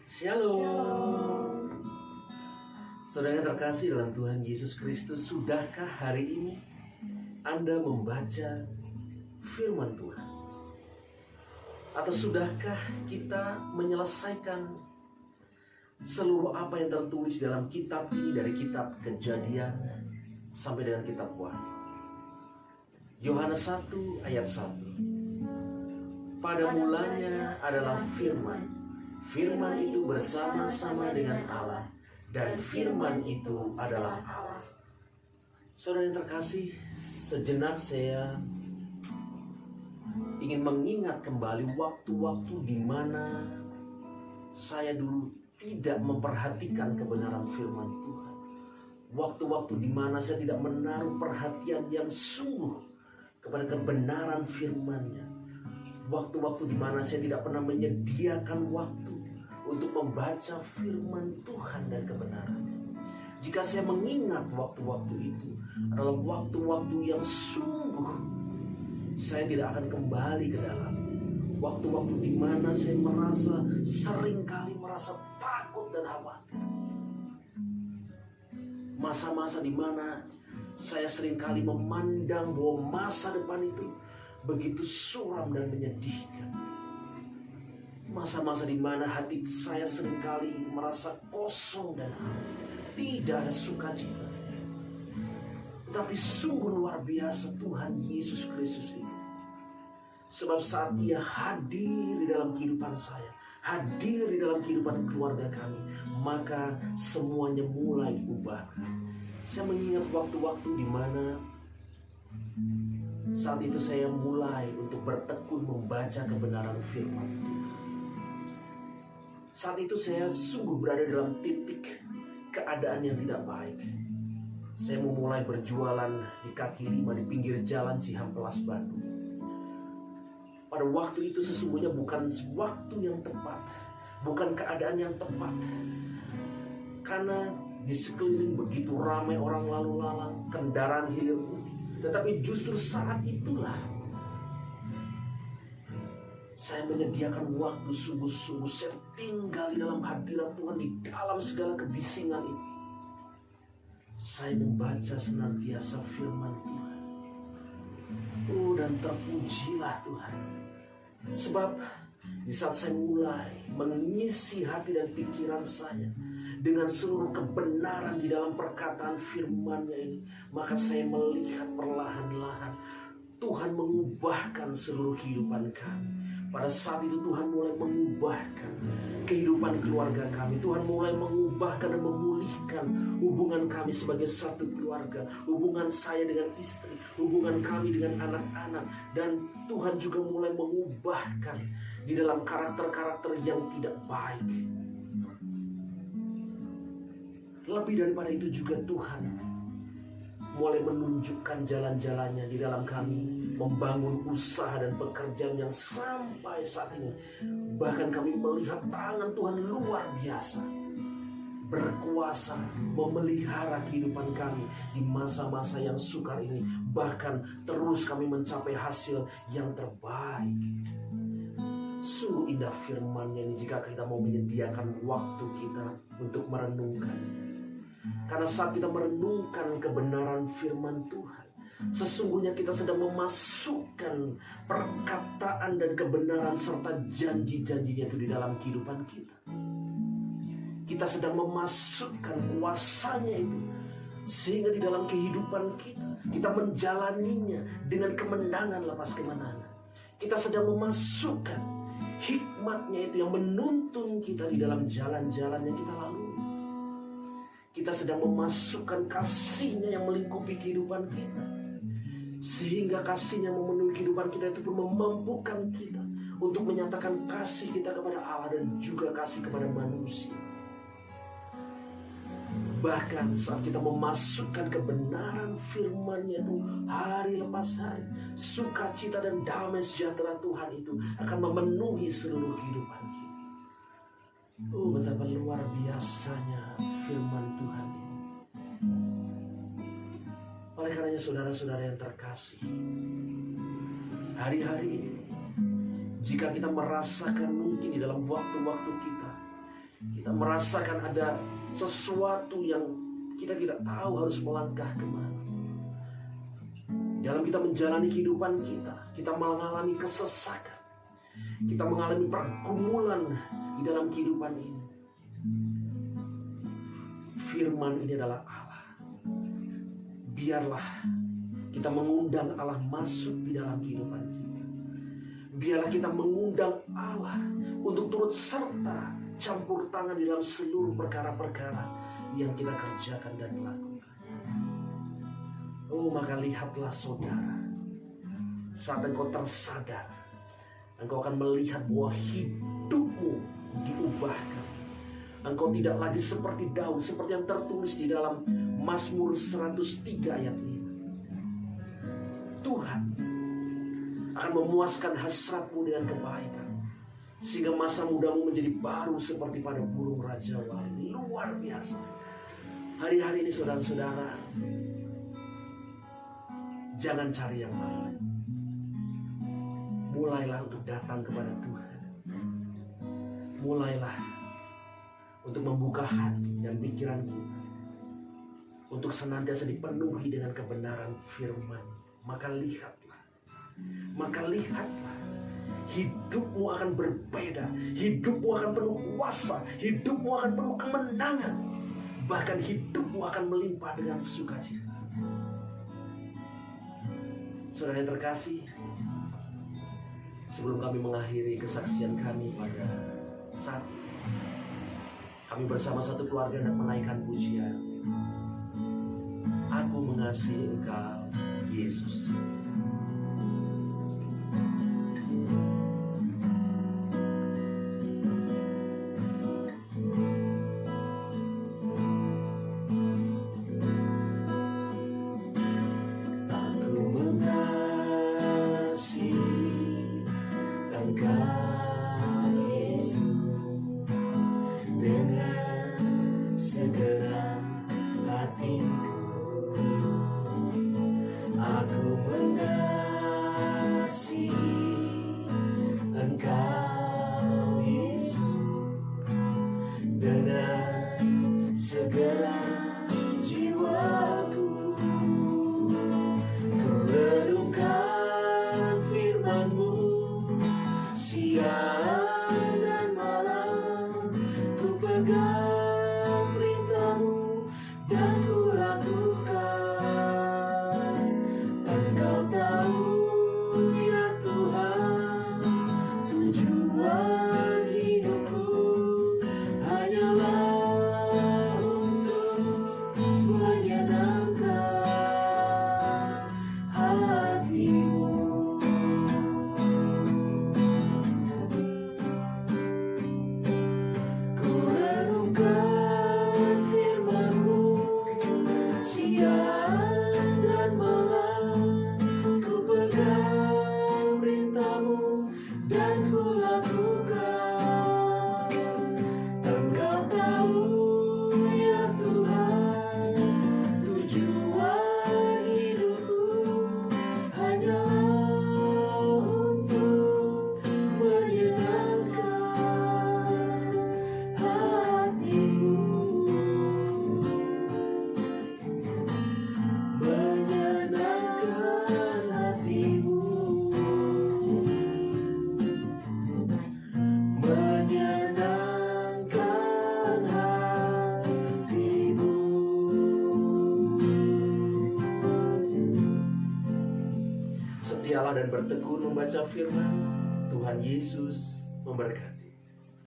Shalom. Shalom. Saudara yang terkasih dalam Tuhan Yesus Kristus, sudahkah hari ini Anda membaca firman Tuhan? Atau sudahkah kita menyelesaikan seluruh apa yang tertulis dalam kitab ini, dari kitab Kejadian sampai dengan kitab Wahyu? Yohanes 1 ayat 1. Pada mulanya adalah firman. Firman itu bersama-sama dengan Allah, dan firman itu adalah Allah. Saudara yang terkasih, sejenak saya ingin mengingat kembali waktu-waktu di mana saya dulu tidak memperhatikan kebenaran firman Tuhan. Waktu-waktu di mana saya tidak menaruh perhatian yang sungguh kepada kebenaran firman-Nya. Waktu-waktu di mana saya tidak pernah menyediakan waktu untuk membaca firman Tuhan dan kebenarannya. Jika saya mengingat waktu-waktu itu adalah waktu-waktu yang sungguh saya tidak akan kembali ke dalam. Waktu-waktu di mana saya seringkali merasa takut dan khawatir. Masa-masa di mana saya seringkali memandang bahwa masa depan itu begitu suram dan menyedihkan. Masa-masa di mana hati saya seringkali merasa kosong dan tidak ada sukacita. Tapi sungguh luar biasa Tuhan Yesus Kristus ini. Sebab saat Dia hadir di dalam kehidupan saya, hadir di dalam kehidupan keluarga kami, maka semuanya mulai diubahkan. Saya mengingat waktu-waktu di mana saat itu saya mulai untuk bertekun membaca kebenaran firman Tuhan. Saat itu saya sungguh berada dalam titik keadaan yang tidak baik. Saya memulai berjualan di kaki lima di pinggir jalan Cihampelas, Bandung. Pada waktu itu sesungguhnya bukan waktu yang tepat, bukan keadaan yang tepat. Karena di sekeliling begitu ramai orang lalu lalang, kendaraan hilir mudik. Tetapi justru saat itulah saya menyediakan waktu sungguh-sungguh. Saya tinggal di dalam hadirat Tuhan, di dalam segala kebisingan itu. Saya membaca senantiasa firman Tuhan. Oh, dan terpujilah Tuhan. Sebab di saat saya mulai mengisi hati dan pikiran saya dengan seluruh kebenaran di dalam perkataan firman-Nya ini, maka saya melihat perlahan-lahan Tuhan mengubahkan seluruh kehidupan kami. Pada saat itu Tuhan mulai mengubahkan kehidupan keluarga kami. Tuhan mulai mengubahkan dan memulihkan hubungan kami sebagai satu keluarga. Hubungan saya dengan istri, hubungan kami dengan anak-anak. Dan Tuhan juga mulai mengubahkan di dalam karakter-karakter yang tidak baik. Lebih daripada itu juga Tuhan mulai menunjukkan jalan-jalannya di dalam kami, membangun usaha dan pekerjaan yang sampai saat ini bahkan kami melihat tangan Tuhan luar biasa berkuasa memelihara kehidupan kami di masa-masa yang sukar ini. Bahkan terus kami mencapai hasil yang terbaik. Sungguh indah firman-Nya ini jika kita mau menyediakan waktu kita untuk merenungkan. Karena saat kita merenungkan kebenaran firman Tuhan, sesungguhnya kita sedang memasukkan perkataan dan kebenaran serta janji-janjinya itu di dalam kehidupan kita. Kita sedang memasukkan kuasanya itu, sehingga di dalam kehidupan kita menjalaninya dengan kemenangan lepas kemenangan. Kita sedang memasukkan hikmat-Nya itu yang menuntun kita di dalam jalan-jalan yang kita lalui. Kita sedang memasukkan kasih-Nya yang melingkupi kehidupan kita, sehingga kasih-Nya memenuhi kehidupan kita itu pun memampukan kita untuk menyatakan kasih kita kepada Allah dan juga kasih kepada manusia. Bahkan saat kita memasukkan kebenaran firman-Nya itu hari lepas hari, sukacita dan damai sejahtera Tuhan itu akan memenuhi seluruh kehidupan kita. Oh, betapa luar biasanya firman Tuhan ini. Oleh karenanya saudara-saudara yang terkasih, hari-hari ini jika kita merasakan mungkin di dalam waktu-waktu kita Kita merasakan ada sesuatu yang kita tidak tahu harus melangkah kemana. Dalam kita menjalani kehidupan kita, kita mengalami kesesakan. Kita mengalami pergumulan di dalam kehidupan ini. Firman ini adalah Allah. Biarlah kita mengundang Allah masuk di dalam kehidupan kita. Biarlah kita mengundang Allah untuk turut serta campur tangan di dalam seluruh perkara-perkara yang kita kerjakan dan lakukan. Oh, maka lihatlah saudara, saat engkau tersadar, engkau akan melihat bahwa hidupmu diubahkan. Engkau tidak lagi seperti Daud, seperti yang tertulis di dalam Mazmur 103 ayat 5. Tuhan akan memuaskan hasratmu dengan kebaikan, sehingga masa mudamu menjadi baru seperti pada burung raja wali. Luar biasa. Hari-hari ini saudara-saudara, jangan cari yang lain. Mulailah untuk datang kepada Tuhan. Mulailah untuk membuka hati dan pikiran kita, untuk senantiasa dipenuhi dengan kebenaran firman. Maka lihatlah, hidupmu akan berbeda. Hidupmu akan penuh kuasa. Hidupmu akan penuh kemenangan. Bahkan hidupmu akan melimpah dengan sukacita. Saudara yang terkasih, sebelum kami mengakhiri kesaksian kami pada saat ini, kami bersama satu keluarga dan menaikkan pujian. Aku mengasihi Engkau, Yesus. Dan bertekun membaca firman. Tuhan Yesus memberkati.